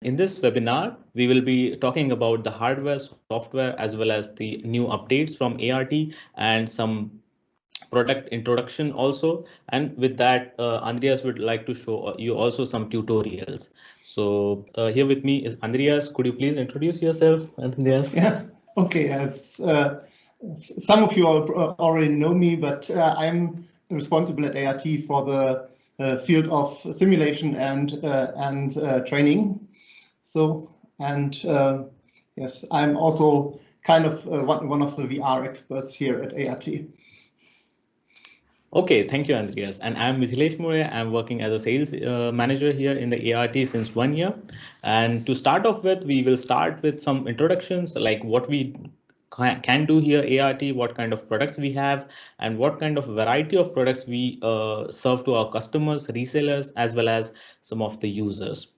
In this webinar, we will be talking about the hardware, software, as well as the new updates from ART and some product introduction also. And with that, Andreas would like to show you also some tutorials. So here with me is Andreas. Could you please introduce yourself, Andreas? Yeah, okay. As some of you already know me, but I'm responsible at ART for the field of simulation and training. So, and yes, I'm also kind of one of the VR experts here at ART. Okay, thank you, Andreas. And I'm Mithilesh More. I'm working as a sales manager here in the ART since 1 year. And to start off with, we will start with some introductions, like what we can do here ART, what kind of products we have, and what kind of variety of products we serve to our customers, resellers, as well as some of the users.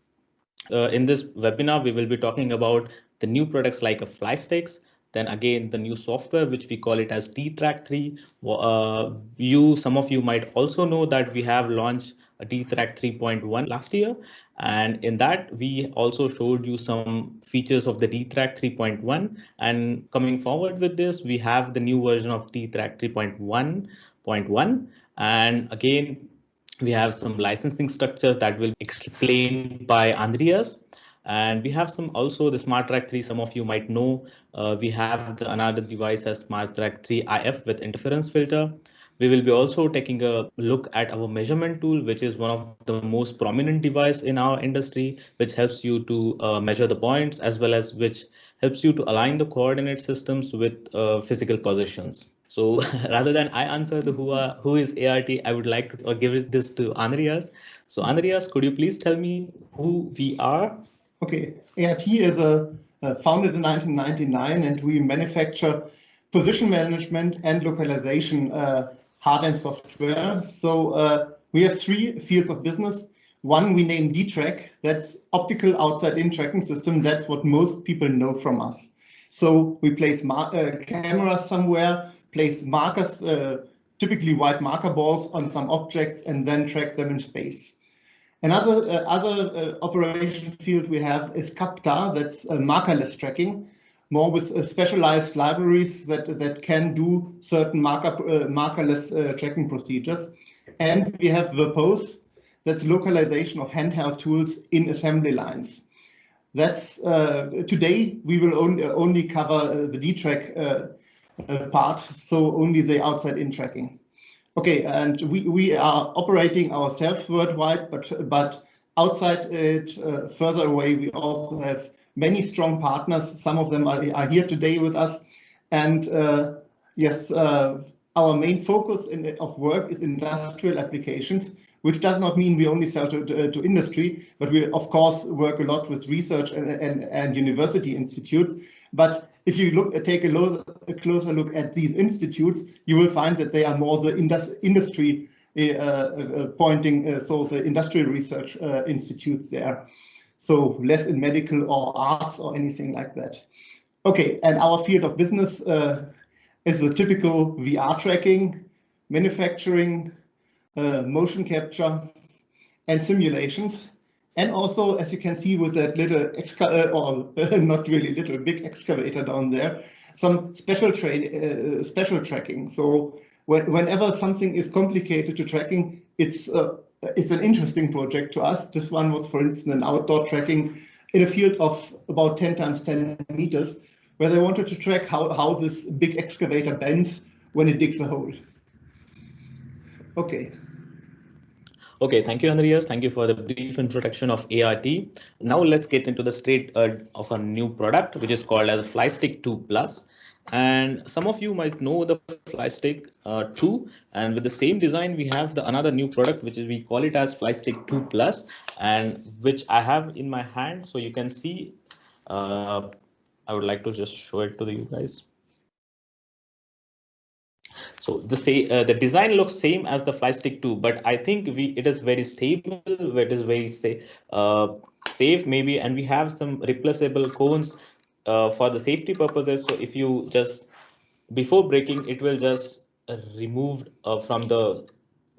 In this webinar, we will be talking about the new products like a Flysticks, then again the new software which we call it as DTrack 3. Some of you might also know that we have launched a DTrack 3.1 last year, and in that we also showed you some features of the DTrack 3.1. And coming forward with this, we have the new version of DTrack 3.1.1, and again we have some licensing structures that will be explained by Andreas. And we have some also the SmartTrack 3. Some of you might know we have another device as SmartTrack 3 IF with interference filter. We will be also taking a look at our measurement tool, which is one of the most prominent device in our industry, which helps you to measure the points, as well as which helps you to align the coordinate systems with physical positions. So rather than I answer the who is ART, I would like to give this to Andreas. So Andreas, could you please tell me who we are? Okay, ART is founded in 1999, and we manufacture position management and localization hardware and software. So we have three fields of business. One we name DTrack, that's optical outside-in tracking system. That's what most people know from us. So we place cameras somewhere, place markers, typically white marker balls on some objects, and then track them in space. Another operation field we have is CAPTA, that's markerless tracking, more with specialized libraries that can do certain markerless tracking procedures. And we have Verbose, that's localization of handheld tools in assembly lines. That's today we will only cover the DTrack part, so only the outside-in tracking. Okay, and we are operating ourselves worldwide, but outside it, further away, we also have many strong partners. Some of them are here today with us. And yes, our main focus of work is industrial applications, which does not mean we only sell to industry, but we of course work a lot with research and university institutes. But if you take a closer look at these institutes, you will find that they are more the industry pointing, so the industrial research institutes there. So less in medical or arts or anything like that. Okay, and our field of business is the typical VR tracking, manufacturing, motion capture, and simulations. And also, as you can see with that little, not really little, big excavator down there, some special tracking. So whenever something is complicated to tracking, it's an interesting project to us. This one was, for instance, an outdoor tracking in a field of about 10 times 10 meters, where they wanted to track how this big excavator bends when it digs a hole. Okay. Okay, thank you, Andreas. Thank you for the brief introduction of ART. Now let's get into the straight of a new product, which is called as Flystick2 Plus. And some of you might know the Flystick 2, and with the same design, we have another new product, which is we call it as Flystick2 Plus, and which I have in my hand. So you can see, I would like to just show it to you guys. So the design looks same as the Flystick 2, but I think it is very stable, it is very safe maybe, and we have some replaceable cones for the safety purposes. So if you just before breaking, it will just remove from the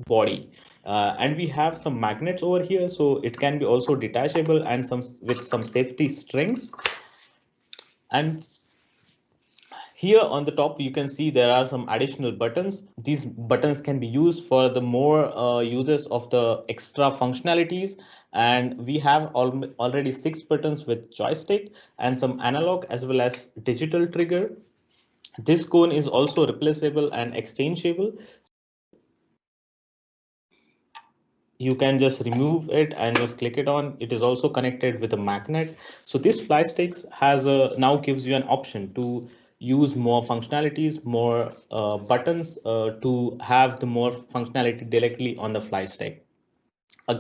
body. And we have some magnets over here, so it can be also detachable and with some safety strings. And here on the top, you can see there are some additional buttons. These buttons can be used for the more uses of the extra functionalities. And we have already 6 buttons with joystick and some analog as well as digital trigger. This cone is also replaceable and exchangeable. You can just remove it and just click it on. It is also connected with a magnet. So this Flystick has now gives you an option to use more functionalities, more buttons to have the more functionality directly on the Flystick.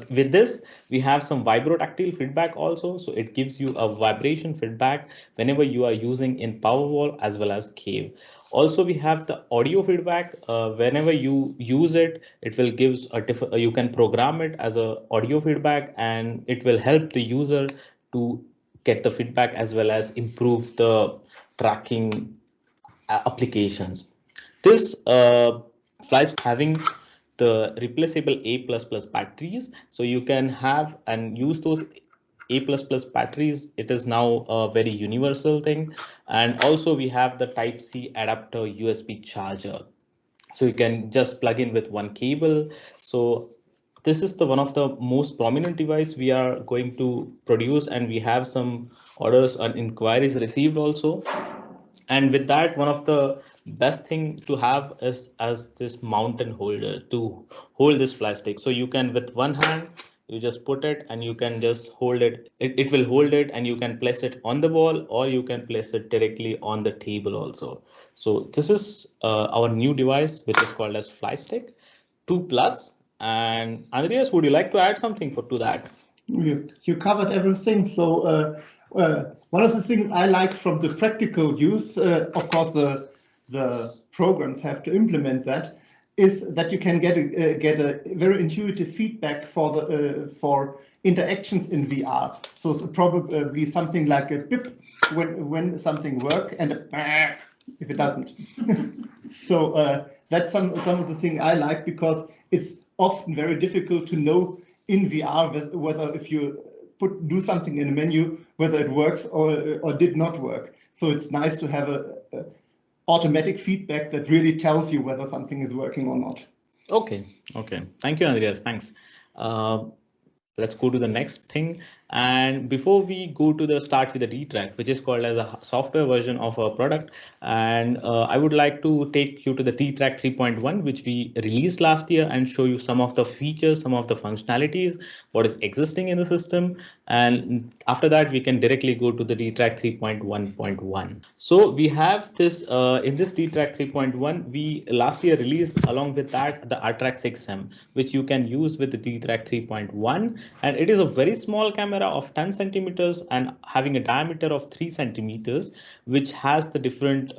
With this, we have some vibrotactile feedback also. So it gives you a vibration feedback whenever you are using in Powerwall as well as Cave. Also, we have the audio feedback. Whenever you use it, it will gives a you can program it as a audio feedback, and it will help the user to get the feedback as well as improve the tracking applications. This flies having the replaceable A++ batteries, so you can have and use those A++ batteries. It is now a very universal thing. And also we have the Type-C adapter USB charger, so you can just plug in with one cable. So this is the one of the most prominent device we are going to produce, and we have some orders and inquiries received also. And with that, one of the best thing to have is as this mountain holder to hold this plastic. So you can with one hand, you just put it and you can just hold it. It will hold it and you can place it on the wall, or you can place it directly on the table also. So this is our new device, which is called as Flystick 2 Plus. And Andreas, would you like to add something to that? You covered everything. So one of the things I like from the practical use, of course, the programs have to implement that, is that you can get a very intuitive feedback for interactions in VR. So it's probably something like a bip when something works and a if it doesn't. So that's some of the things I like, because it's often very difficult to know in VR whether if you do something in a menu, whether it works or did not work. So it's nice to have a automatic feedback that really tells you whether something is working or not. Okay. Thank you, Andreas. Thanks. Let's go to the next thing. And before we go to the start with the DTrack, which is called as a software version of our product, and I would like to take you to the DTrack 3.1, which we released last year, and show you some of the features, some of the functionalities, what is existing in the system. And after that, we can directly go to the DTrack 3.1.1. So we have this in this DTrack 3.1, we last year released along with that the RTrack 6M, which you can use with the DTrack 3.1. And it is a very small camera of 10 centimeters and having a diameter of 3 centimeters, which has the different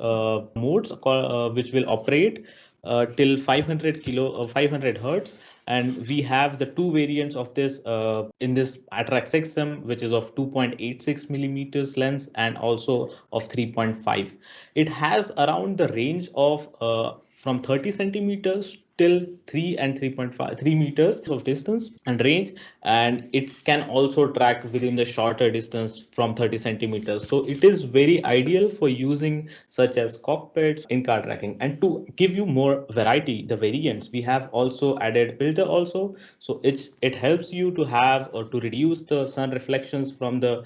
modes which will operate till 500 hertz. And we have the two variants of this in this RTrack 6M, which is of 2.86 millimeters lens and also of 3.5. It has around the range of from 30 centimeters till 3 and 3 meters of distance and range, and it can also track within the shorter distance from 30 centimeters. So it is very ideal for using such as cockpits, in-car tracking. And to give you more variety, the variants, we have also added filter also. So it helps you to have or to reduce the sun reflections from the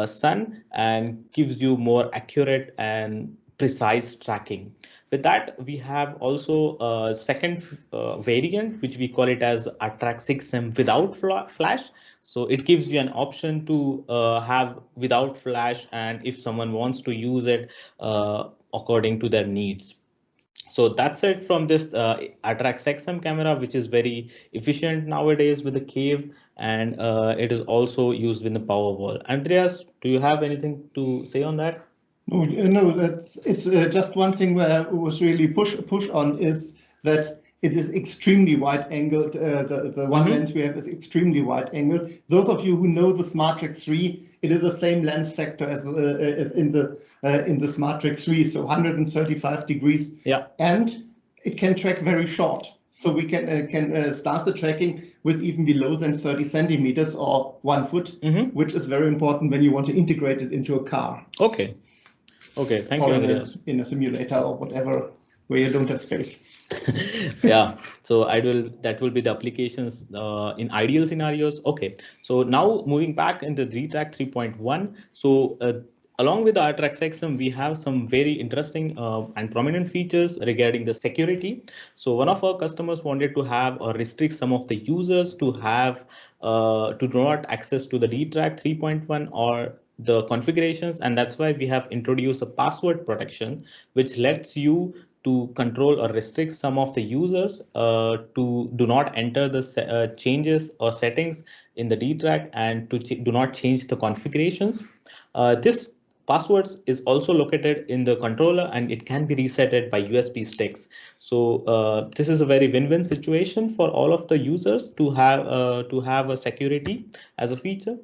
sun and gives you more accurate and precise tracking. With that, we have also a second variant, which we call it as RTrack 6M without flash. So it gives you an option to have without flash, and if someone wants to use it according to their needs. So that's it from this RTrack 6M camera, which is very efficient nowadays with the Cave, and it is also used with the Powerwall. Andreas, do you have anything to say on that? No, it's just one thing where I was really push on is that it is extremely wide angled. The one lens we have is extremely wide angled. Those of you who know the SmartTrack 3, it is the same lens factor as in the SmartTrack 3, so 135 degrees. Yeah. And it can track very short. So we can start the tracking with even below than 30 centimeters or 1 foot, which is very important when you want to integrate it into a car. Okay. Okay, thank you, Andreas. In a simulator or whatever, where you don't have space. Yeah, so that will be the applications in ideal scenarios. Okay, so now moving back in the DTrack 3.1. So along with the RTrack section, we have some very interesting and prominent features regarding the security. So one of our customers wanted to have or restrict some of the users to have to not access to the DTrack 3.1 or the configurations, and that's why we have introduced a password protection which lets you to control or restrict some of the users to do not enter the changes or settings in the DTrack and to do not change the configurations. This passwords is also located in the controller and it can be resetted by USB sticks. So this is a very win-win situation for all of the users to have a security as a feature.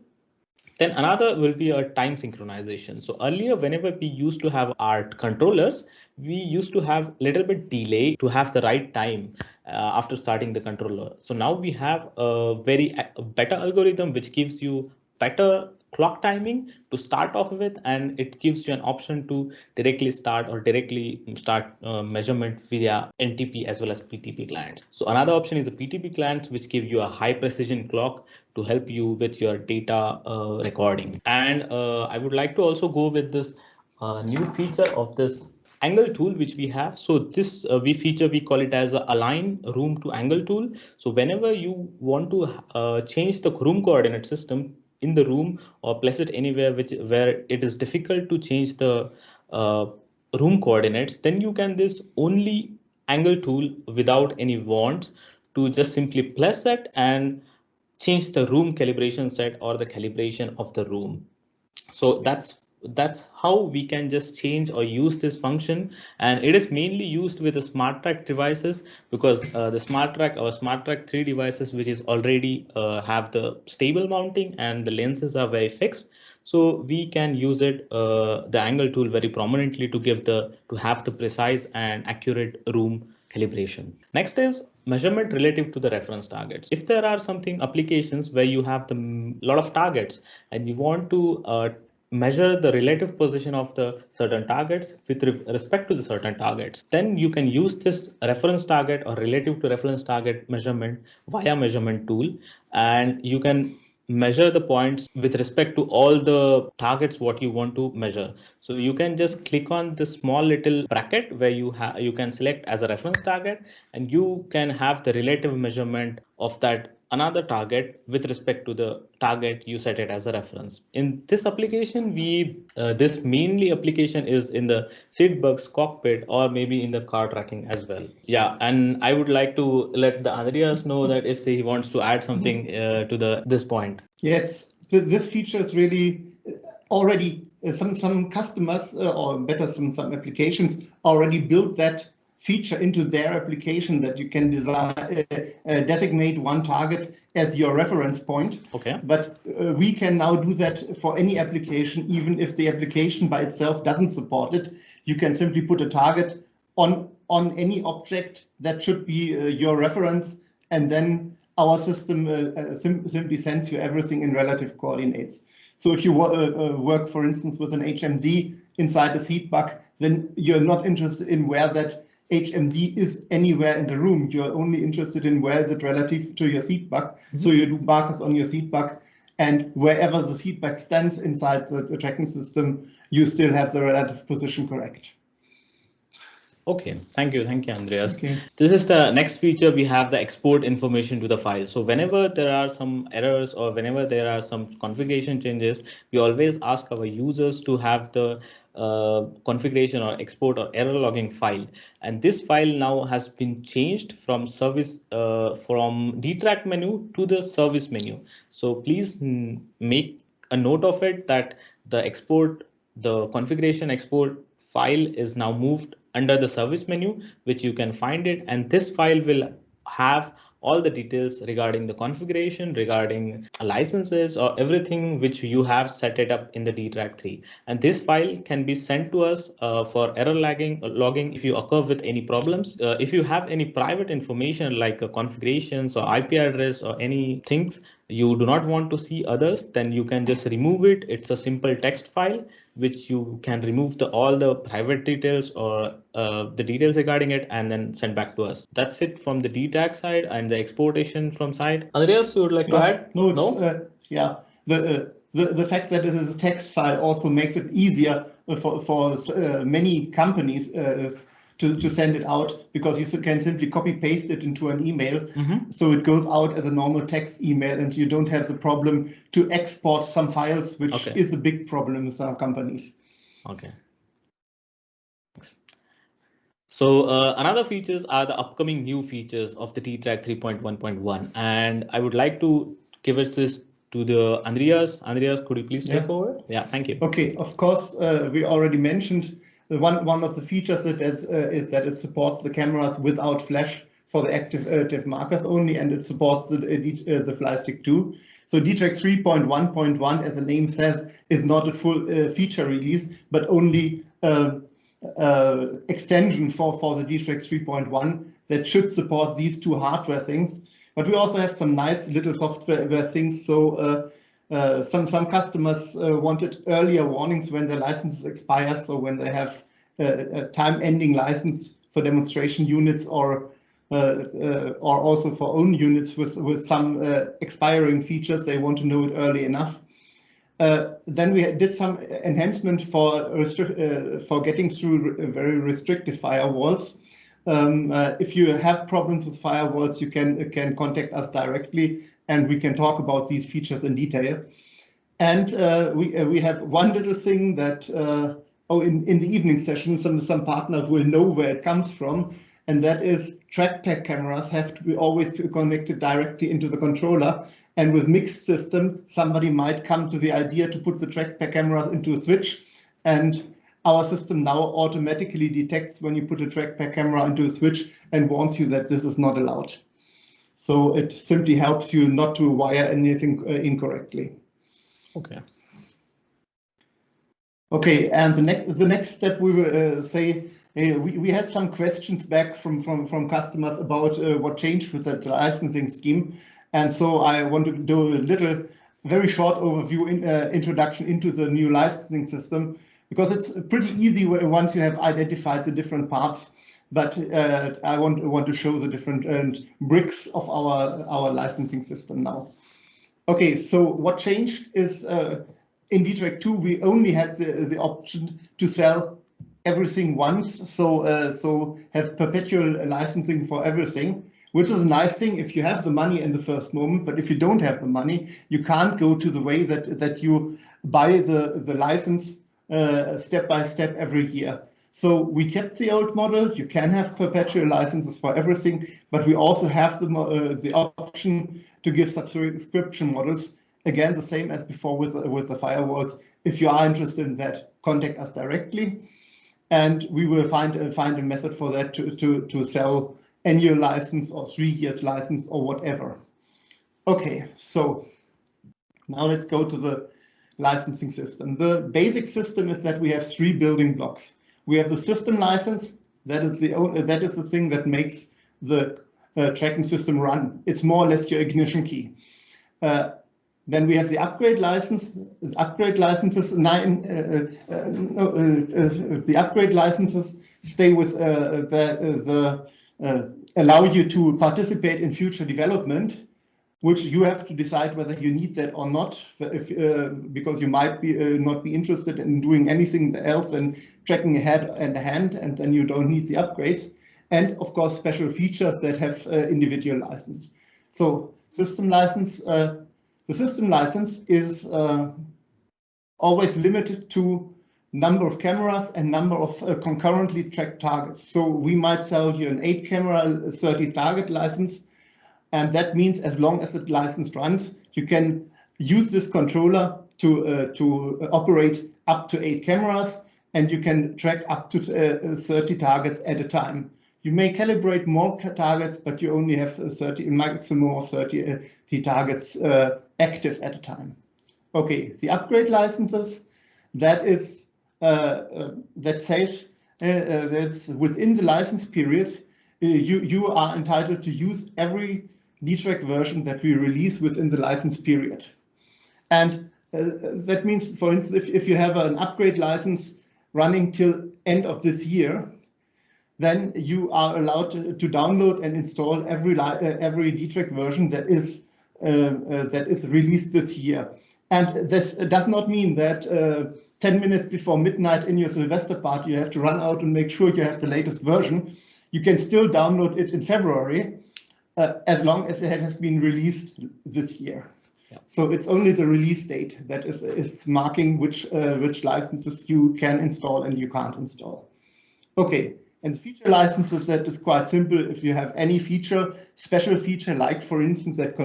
Then another will be a time synchronization. So earlier, whenever we used to have our controllers, we used to have little bit delay to have the right time after starting the controller. So now we have a better algorithm which gives you better clock timing to start off with, and it gives you an option to directly start measurement via NTP as well as PTP clients. So another option is the PTP clients, which give you a high precision clock to help you with your data recording. And I would like to also go with this new feature of this angle tool which we have. So this we call it as a align room to angle tool. So whenever you want to change the room coordinate system in the room or place it anywhere where it is difficult to change the room coordinates, then you can this only angle tool without any wands to just simply place it and change the room calibration set or the calibration of the room. So that's how we can just change or use this function, and it is mainly used with the SmartTrack devices because the SmartTrack 3 devices, which is already have the stable mounting and the lenses are very fixed. So we can use it the angle tool very prominently to have the precise and accurate room calibration. Next is measurement relative to the reference targets. If there are something applications where you have the lot of targets and you want to measure the relative position of the certain targets with respect to the certain targets, then you can use this reference target or relative to reference target measurement via measurement tool, and you can measure the points with respect to all the targets what you want to measure. So you can just click on the small little bracket where you can select as a reference target, and you can have the relative measurement of that another target with respect to the target you set it as a reference. In this application, this mainly application is in the seatbacks cockpit or maybe in the car tracking as well. Yeah, and I would like to let the Andreas know that if he wants to add something to this point. Yes, this feature is really already some customers or better some applications already built that feature into their application, that you can designate one target as your reference point. Okay. But we can now do that for any application, even if the application by itself doesn't support it. You can simply put a target on any object that should be your reference, and then our system simply sends you everything in relative coordinates. So if you work, for instance, with an HMD inside the seatback, then you're not interested in where that HMD is anywhere in the room. You're only interested in where is it relative to your seatback. So you do markers on your seatback, and wherever the seatback stands inside the tracking system, you still have the relative position correct. Okay, thank you, Andreas. Okay. This is the next feature. We have the export information to the file. So whenever there are some errors or whenever there are some configuration changes, we always ask our users to have the configuration or export or error logging file. And this file now has been changed from from DTrack menu to the service menu. So please make a note of it that the configuration export file is now moved under the service menu, which you can find it, and this file will have all the details regarding the configuration, regarding licenses, or everything which you have set it up in the DTrack 3. And this file can be sent to us for error logging if you occur with any problems. If you have any private information like configurations or IP address or any things you do not want to see others, then you can just remove it. It's a simple text file which you can remove all the private details or the details regarding it and then send back to us. That's it from the DTack side and the exportation from side. Andreas, you would like to add? No, yeah. The fact that it is a text file also makes it easier for many companies to send it out, because you can simply copy paste it into an email. So it goes out as a normal text email and you don't have the problem to export some files, which is a big problem with some companies. Okay. Thanks. So another features are the upcoming new features of the DTrack 3.1.1, and I would like to give this to the Andreas. Andreas, could you please take over? Yeah, thank you. Okay, of course, we already mentioned one of the features is that it supports the cameras without flash for the active markers only, and it supports the Flystick2. So DTrack 3.1.1, as the name says, is not a full feature release, but only extension for the DTrack 3.1 that should support these two hardware things. But we also have some nice little software things. So some customers wanted earlier warnings when their licenses expire. So when they have a time-ending license for demonstration units or also for own units with some expiring features, they want to know it early enough. Then we did some enhancement for getting through very restricted firewalls. If you have problems with firewalls, you can contact us directly, and we can talk about these features in detail. And we have one little thing that in the evening session, some partners will know where it comes from, and that is trackback cameras have to be always connected directly into the controller. And with mixed system, somebody might come to the idea to put the trackback cameras into a switch, and our system now automatically detects when you put a trackback camera into a switch and warns you that this is not allowed. So it simply helps you not to wire anything incorrectly. Okay. Okay, and the next step we will say, we had some questions back from customers about what changed with that licensing scheme. And so I want to do a very short overview introduction into the new licensing system, because it's pretty easy once you have identified the different parts. But I want to show the different bricks of our licensing system now. Okay, so what changed is in DTrack 2 we only had the option to sell everything once, so have perpetual licensing for everything, which is a nice thing if you have the money in the first moment. But if you don't have the money, you can't go to the way that you buy the license step by step every year. So we kept the old model. You can have perpetual licenses for everything, but we also have the option to give subscription models. Again, the same as before with the firewalls. If you are interested in that, contact us directly, and we will find a method for that to sell annual license or 3 years license or whatever. Okay, so now let's go to the licensing system. The basic system is that we have 3 building blocks. We have the system license. That is the thing that makes the tracking system run. It's more or less your ignition key. Then we have the upgrade license. The upgrade licenses the upgrade licenses stay with allow you to participate in future development, which you have to decide whether you need that or not, because you might not be interested in doing anything else than tracking ahead and then you don't need the upgrades. And of course, special features that have individual licenses. So system license, the system license is always limited to number of cameras and number of concurrently tracked targets. So we might sell you an 8 camera, 30 target license. And that means as long as the license runs, you can use this controller to operate up to 8 cameras, and you can track up to 30 targets at a time. you may calibrate more targets, but you only have 30, maximum of 30 targets active at a time. Okay, the upgrade licenses, that is that says that's within the license period, you are entitled to use every DTrack version that we release within the license period. And that means, for instance, if you have an upgrade license running till end of this year, then you are allowed to download and install every DTrack version that is released this year. And this does not mean that 10 minutes before midnight in your Sylvester party, you have to run out and make sure you have the latest version. You can still download it in February, as long as it has been released this year. Yeah. So it's only the release date that is marking which licenses you can install and you can't install. Okay, and the feature licenses, that is quite simple. If you have any feature, special feature, like for instance that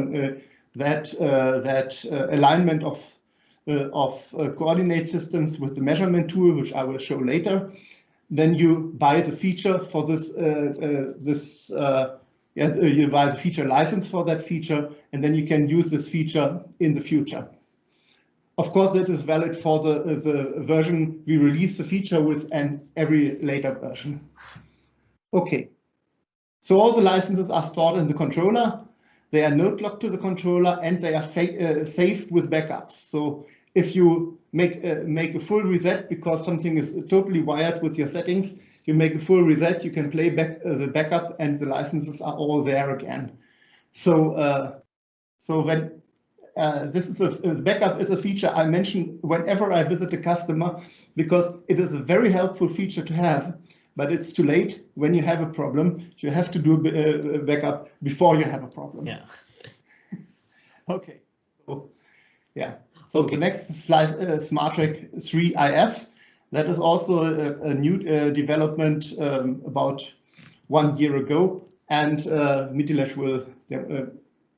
alignment of coordinate systems with the measurement tool, which I will show later, then you buy the feature for this. You buy the feature license for that feature, and then you can use this feature in the future. Of course, that is valid for the version we release the feature with and every later version. Okay, so all the licenses are stored in the controller. They are node locked to the controller, and they are saved with backups. So if you make a full reset because something is totally wired with your settings, you make a full reset, you can play back the backup, and the licenses are all there again. So when this is the backup is a feature I mention whenever I visit a customer, because it is a very helpful feature to have. But it's too late when you have a problem. You have to do a backup before you have a problem. Yeah. Okay. So, yeah. So okay. The next is SmartTrack 3IF. That is also a new development about 1 year ago, and Mithilesh will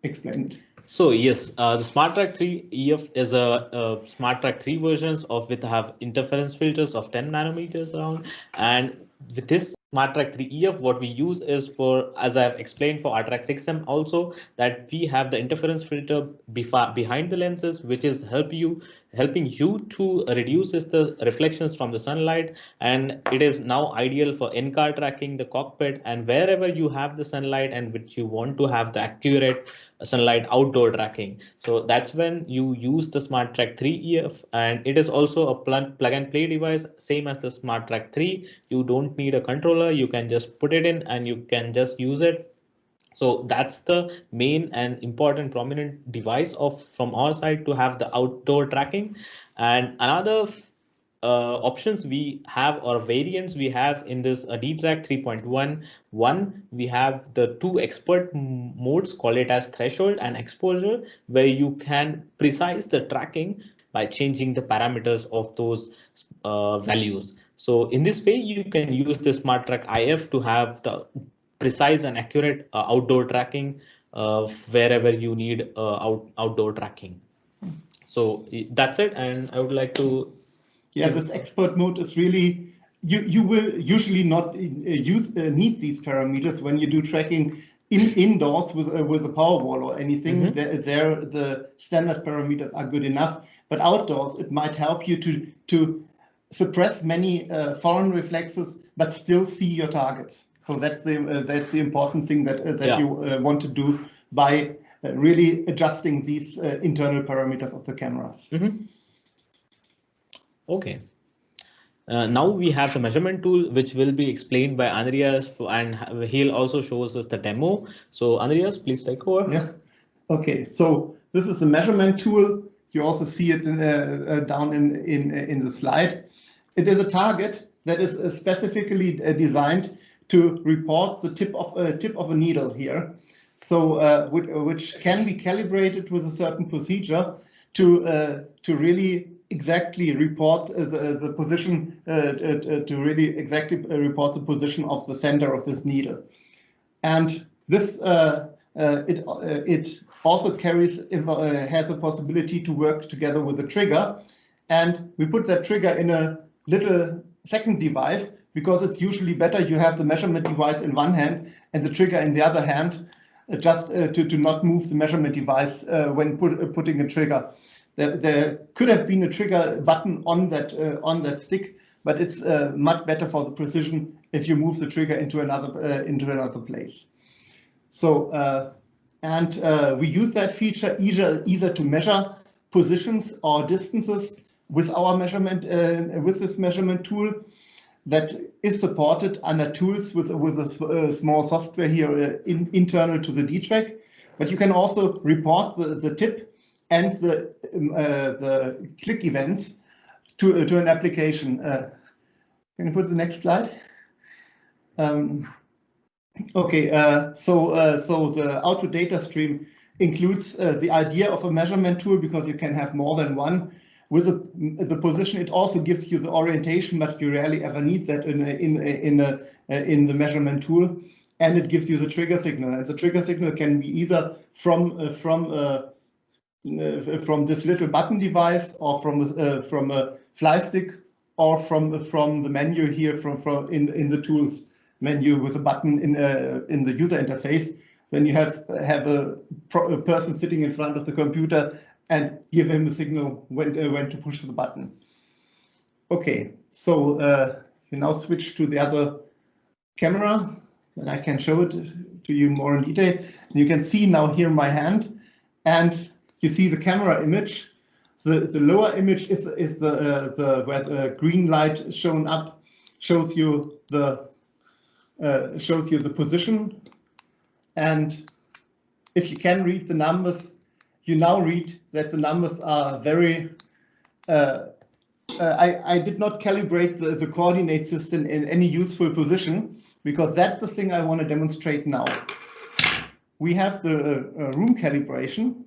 explain it. So yes, the SmartTrack 3 EF is a SmartTrack 3 versions of with have interference filters of 10 nanometers around, and with this SmartTrack 3 EF, what we use is for, as I have explained for RTrack 6M also, that we have the interference filter behind the lenses, which is helping you to reduce the reflections from the sunlight, and it is now ideal for in-car tracking, the cockpit, and wherever you have the sunlight and which you want to have the accurate sunlight outdoor tracking. So that's when you use the SmartTrack 3 EF, and it is also a plug and play device, same as the SmartTrack 3. You don't need a controller, you can just put it in and you can just use it. So that's the main and important prominent device from our side to have the outdoor tracking. And another options we have, or variants we have in this DTrack 3.1.1, we have the two expert modes, call it as threshold and exposure, where you can precise the tracking by changing the parameters of those values. So in this way, you can use the SmartTrack IF to have the precise and accurate outdoor tracking wherever you need outdoor tracking. So that's it, and I would like to. Yeah, this expert mode is really, you will usually not need these parameters when you do tracking indoors with a Powerwall or anything. Mm-hmm. There the standard parameters are good enough, but outdoors it might help you to suppress many foreign reflexes, but still see your targets. So that's the important thing that you want to do by really adjusting these internal parameters of the cameras. Mm-hmm. Okay. Now we have the measurement tool, which will be explained by Andreas, and he'll also show us the demo. So Andreas, please take over. Yeah. Okay. So this is a measurement tool. You also see it down in the slide. It is a target that is specifically designed to report the tip of a needle here. So which can be calibrated with a certain procedure to really exactly report the position, to really exactly report the position of the center of this needle. And this it also has a possibility to work together with a trigger, and we put that trigger in a little second device because it's usually better you have the measurement device in one hand and the trigger in the other hand, just to not move the measurement device when putting a trigger. There could have been a trigger button on that stick, but it's much better for the precision if you move the trigger into another place. So we use that feature either to measure positions or distances with our measurement with this measurement tool that is supported under tools with a small software here internal to the DTrack. But you can also report the tip and the click events to an application. Can you put the next slide? Okay, so the output data stream includes the idea of a measurement tool because you can have more than one. With the position, it also gives you the orientation, but you rarely ever need that in the measurement tool. And it gives you the trigger signal. And the trigger signal can be either from this little button device, or from a Flystick, or from the menu here in the tools menu with a button in the user interface. Then you have a person sitting in front of the computer and give him a signal when to push the button. Okay, so you now switch to the other camera, and I can show it to you more in detail. And you can see now here my hand, and you see the camera image. The lower image is where the green light shown up shows you the position. And if you can read the numbers, you now read that the numbers are very. I did not calibrate the coordinate system in any useful position, because that's the thing I want to demonstrate now. We have the room calibration,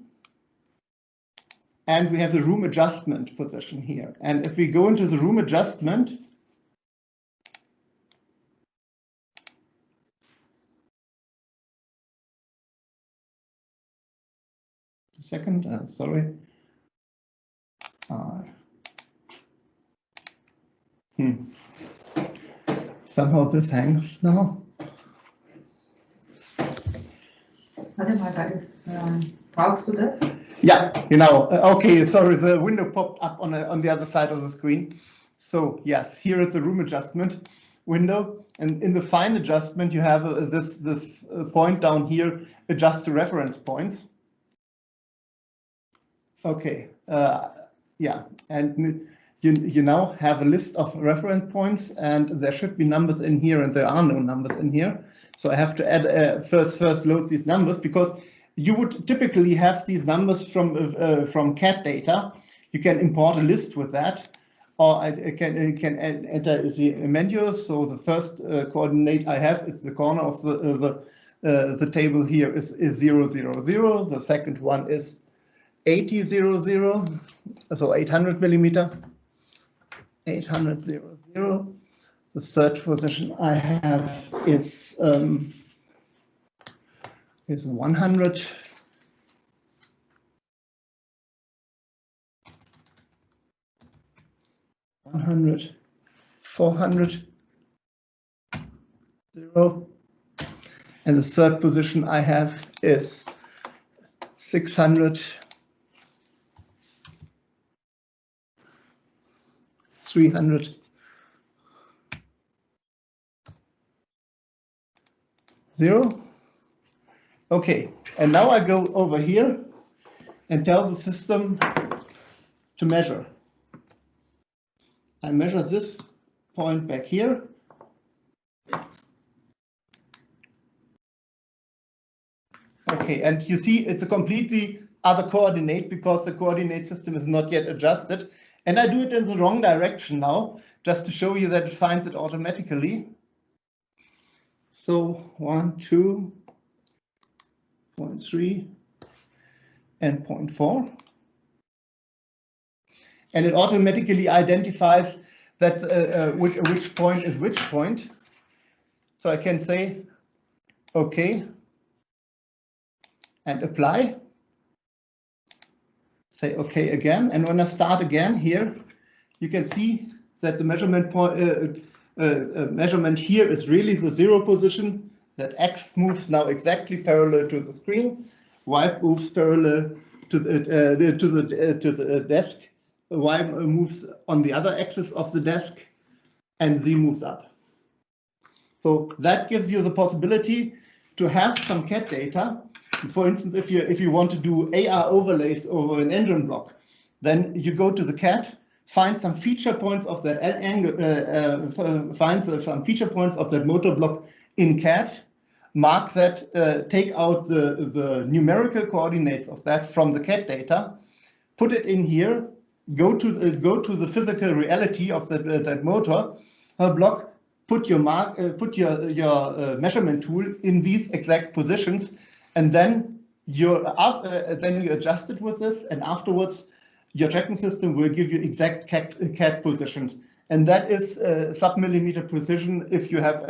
and we have the room adjustment position here. And if we go into the room adjustment, second, sorry. Somehow this hangs now. Warte mal, da ist, brauchst du das? Yeah, okay, sorry, the window popped up on the other side of the screen. So yes, here is the room adjustment window, and in the fine adjustment you have this point down here, adjust to reference points. Okay, yeah, and you now have a list of reference points, and there should be numbers in here, and there are no numbers in here. So I have to add first load these numbers, because you would typically have these numbers from CAD data. You can import a list with that, or I can enter the menu. So the first coordinate I have is the corner of the table here is 0, 0, 0. The second one is 80, 0, 0, so 800 millimeter, 800, 0, 0. The third position I have is 100, 100, 400, 0. And the third position I have is 600, 300, 0. Okay, and now I go over here and tell the system to measure. I measure this point back here. Okay, and you see it's a completely other coordinate, because the coordinate system is not yet adjusted. And I do it in the wrong direction now, just to show you that it finds it automatically. So 1, 2, 0.3, and 0.4. And it automatically identifies that which point is which point. So I can say, OK, and apply. Say OK again. And when I start again here, you can see that the measurement point, measurement here is really the 0 position, that X moves now exactly parallel to the screen, Y moves parallel to the desk, Y moves on the other axis of the desk, and Z moves up. So that gives you the possibility to have some CAD data. For instance, if you want to do AR overlays over an engine block, then you go to the CAD, find some feature points of that angle, find some feature points of that motor block in CAD, mark that, take out the numerical coordinates of that from the CAD data, put it in here, go to the physical reality of that motor block, put your measurement tool in these exact positions, and then you adjust it with this, and afterwards your tracking system will give you exact CAD positions. And that is sub-millimeter precision if you have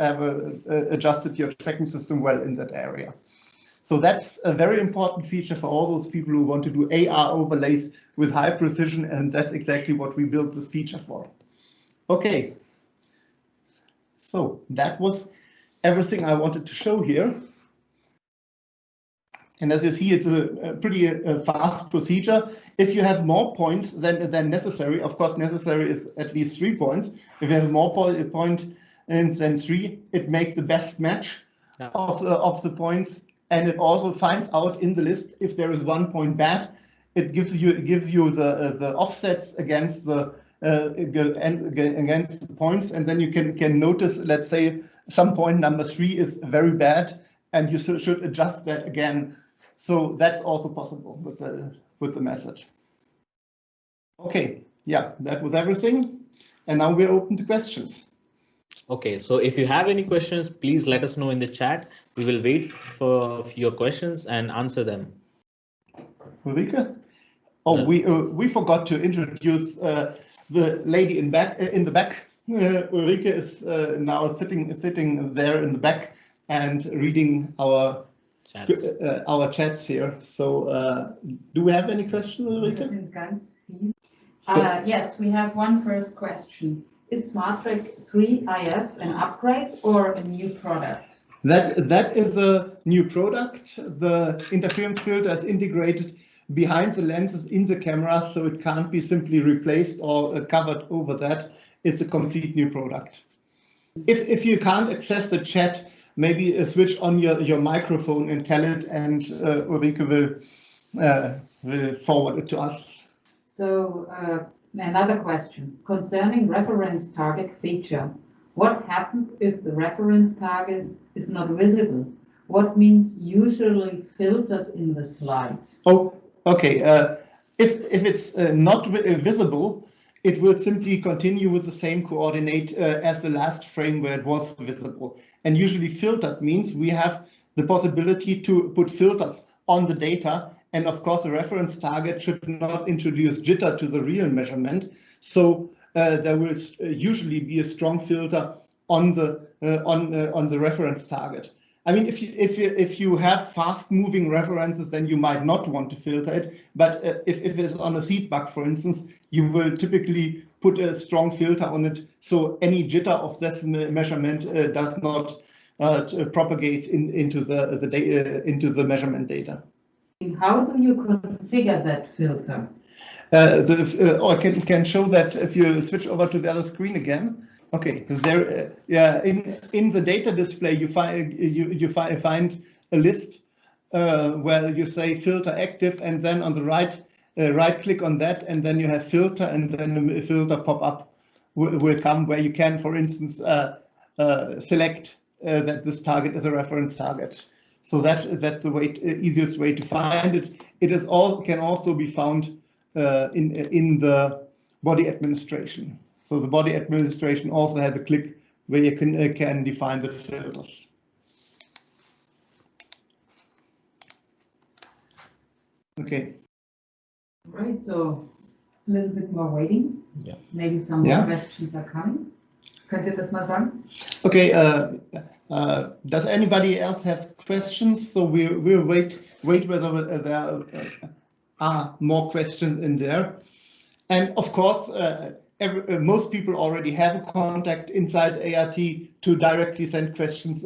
adjusted your tracking system well in that area. So that's a very important feature for all those people who want to do AR overlays with high precision, and that's exactly what we built this feature for. Okay, so that was everything I wanted to show here. And as you see, it's a pretty fast procedure. If you have more points than necessary, of course, necessary is at least 3 points. If you have more points than 3, it makes the best match of the points, and it also finds out in the list if there is 1 point bad. It gives you the offsets against the points, and then you can notice, let's say, some point number 3 is very bad, and you should adjust that again. So that's also possible with the method. Okay, yeah, that was everything. And now we're open to questions. Okay, so if you have any questions, please let us know in the chat. We will wait for your questions and answer them. Ulrike? Oh, we forgot to introduce the lady in the back. Ulrike is now sitting there in the back and reading our chats here. So do we have any questions, Ulrike? Yes, we have one first question. Is SmartTrack 3IF an upgrade or a new product? That is a new product. The interference filter is integrated behind the lenses in the camera, so it can't be simply replaced or covered over that. It's a complete new product. If you can't access the chat, maybe switch on your microphone and tell it, and Ulrike will forward it to us. So another question concerning reference target feature. What happens if the reference target is not visible? What means usually filtered in the slide? Oh, okay. If it's not visible, it will simply continue with the same coordinate as the last frame where it was visible. And usually filtered means we have the possibility to put filters on the data. And of course, the reference target should not introduce jitter to the real measurement. So there will usually be a strong filter on the reference target. I mean, if you have fast-moving references, then you might not want to filter it. But if it's on a seat bug, for instance, you will typically put a strong filter on it, so any jitter of this measurement does not propagate into the measurement data. How do you configure that filter? I can show that if you switch over to the other screen again. Okay, there, in the data display, you find a list where you say filter active, and then on the right click on that, and then you have filter, and then a filter pop up will come where you can, for instance, select that this target is a reference target. So that's the easiest way to find it. It is can also be found in the body administration. So the body administration also has a click where you can define the filters. Okay. Right, so a little bit more waiting. Yeah. Maybe some more questions are coming. Könnt ihr das mal sagen? Okay. Does anybody else have questions? So we'll wait whether there are more questions in there. And of course, most people already have a contact inside ART to directly send questions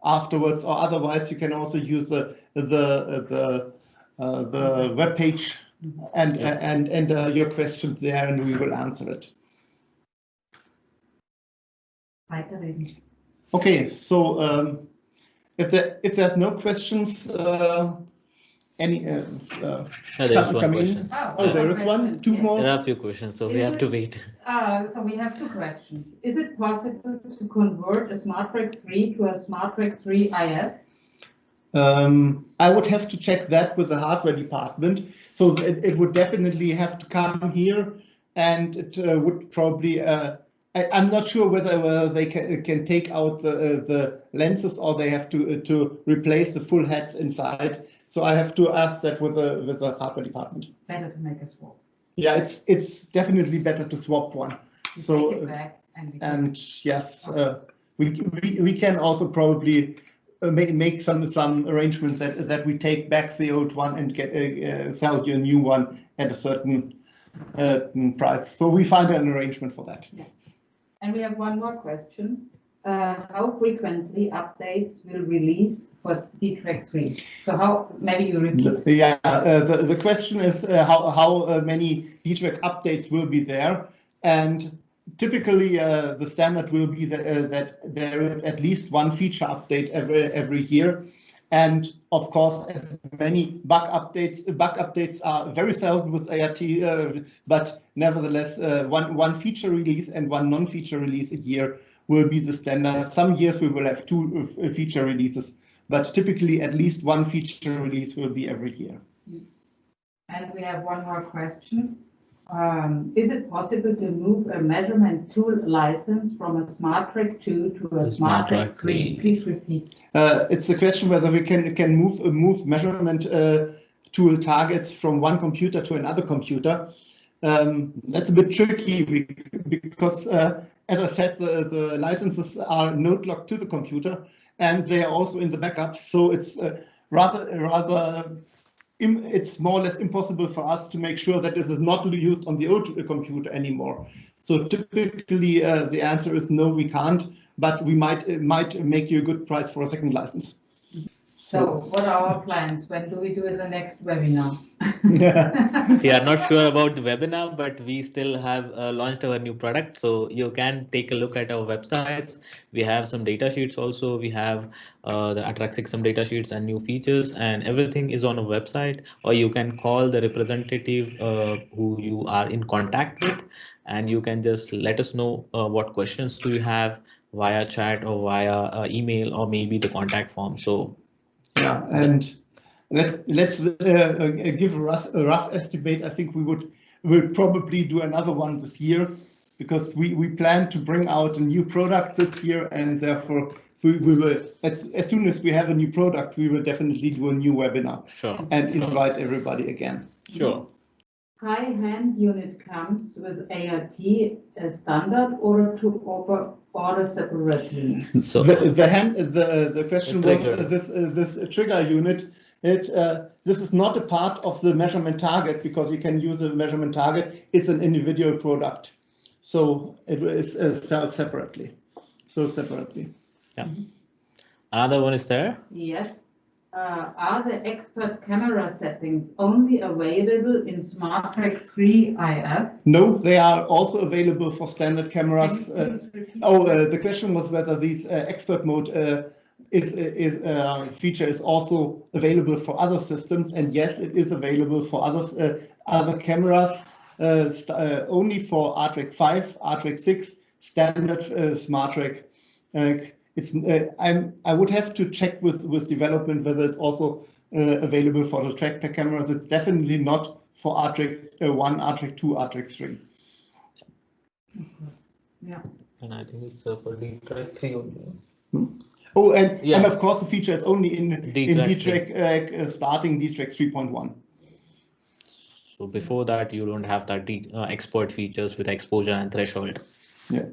afterwards, or otherwise you can also use the web page and enter your questions there, and we will answer it. Okay, so if there's no questions, any there's one question. Oh, there is one. Two more. There are a few questions, so we have to wait. So we have 2 questions. Is it possible to convert a SmartTrack 3 to a SmartTrack 3 IF? I would have to check that with the hardware department. So it would definitely have to come here, and it would probably. I'm not sure whether they can take out the lenses, or they have to replace the full heads inside. So I have to ask that with the hardware department. Better to make a swap. Yeah, it's definitely better to swap one. So take it back and yes, we can also probably make some arrangement that we take back the old one and get sell you a new one at a certain price. So we find an arrangement for that. Yeah. And we have one more question. How frequently updates will release for DTrack 3? So how, maybe you repeat. Yeah, the question is how many DTrack updates will be there, and typically the standard will be that there is at least one feature update every year, and of course as many bug updates are very seldom with ART, but nevertheless one feature release and one non-feature release a year will be the standard. Some years we will have 2 feature releases, but typically at least one feature release will be every year. And we have one more question. Is it possible to move a measurement tool license from a SmartTrack 2 to a SmartTrack 3? Please repeat. It's a question whether we can move measurement tool targets from one computer to another computer. That's a bit tricky because as I said, the licenses are node locked to the computer, and they are also in the backup. So it's it's more or less impossible for us to make sure that this is not used on the old computer anymore. So typically the answer is no, we can't, but we might make you a good price for a second license. So what are our plans? When do we do the next webinar? We are not sure about the webinar, but we still have launched our new product. So you can take a look at our websites. We have some data sheets also. We have the DTrack system data sheets and new features, and everything is on a website. Or you can call the representative who you are in contact with, and you can just let us know what questions do you have via chat or via email, or maybe the contact form. So yeah, and let's give a rough estimate. I think we'll probably do another one this year, because we plan to bring out a new product this year, and therefore we will, as soon as we have a new product, we will definitely do a new webinar. Sure. And invite everybody again. Sure. High hand unit comes with ART as standard, or to order separately. So the question was this trigger unit. This is not a part of the measurement target, because you can use a measurement target. It's an individual product, so it is sold separately. Yeah. Another one is there. Yes. Are the expert camera settings only available in SmartTrack 3 IF? No, they are also available for standard cameras. The question was whether these expert mode feature is also available for other systems, and yes, it is available for other cameras. Only for DTrack 5, DTrack 6, standard SmartTrack. I would have to check with development whether it's also available for the track pack cameras. It's definitely not for DTrack 1, DTrack 2, DTrack 3. Yeah. And I think it's for DTrack 3 only. Oh, and of course the feature is only in DTrack starting DTrack 3.1. So before that, you don't have that expert features with exposure and threshold. Yeah.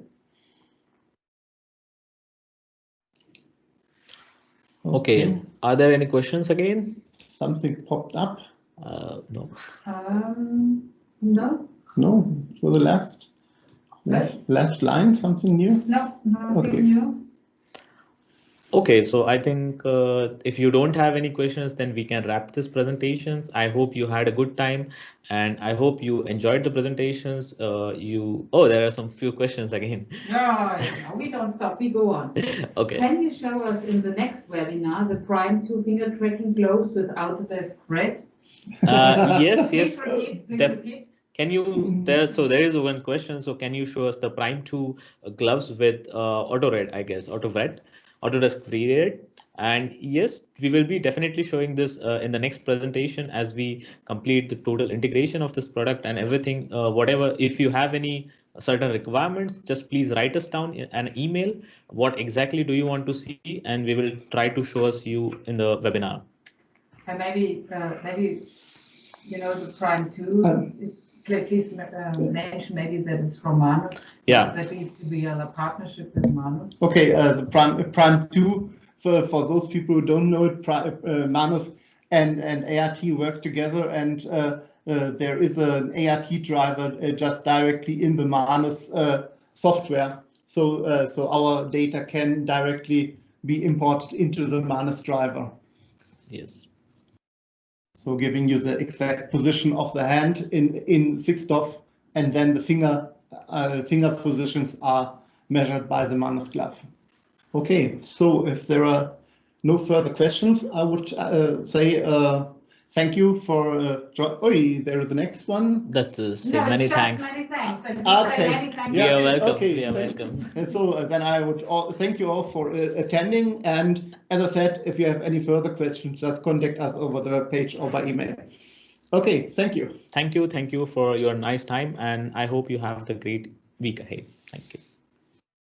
Okay. Are there any questions again? Something popped up. No. No. No, for the last. Last line, something new? No, nothing Okay. new. Okay, so I think if you don't have any questions, then we can wrap this presentations. I hope you had a good time, and I hope you enjoyed the presentations. There are some few questions again. No, we don't stop. We go on. Okay. Can you show us in the next webinar the Prime 2 finger tracking gloves with Autodesk Red? Yes, Please repeat. Please repeat. Can you there is one question. So can you show us the Prime 2 gloves with Auto Red, I guess, Autodesk Free Red? And yes, we will be definitely showing this in the next presentation as we complete the total integration of this product and everything. Whatever, if you have any certain requirements, just please write us down in an email. What exactly do you want to see? And we will try to show us you in the webinar. And maybe the Prime 2 is. Please mention maybe that it's from Manus. Yeah. That we are a partnership with Manus. Okay, the Prime 2, for those people who don't know it, Manus and ART work together, and there is an ART driver just directly in the Manus software. So our data can directly be imported into the Manus driver. Yes. So giving you the exact position of the hand in 6DoF, and then the finger positions are measured by the Manus glove. Okay, so if there are no further questions, I would say thank you for. There is the next one. That's many thanks. Many thanks. Okay. Many thanks. You are welcome. Okay. You are welcome. And so then I would thank you all for attending. And as I said, if you have any further questions, just contact us over the webpage or by email. Okay, thank you. Thank you for your nice time, and I hope you have the great week ahead. Thank you.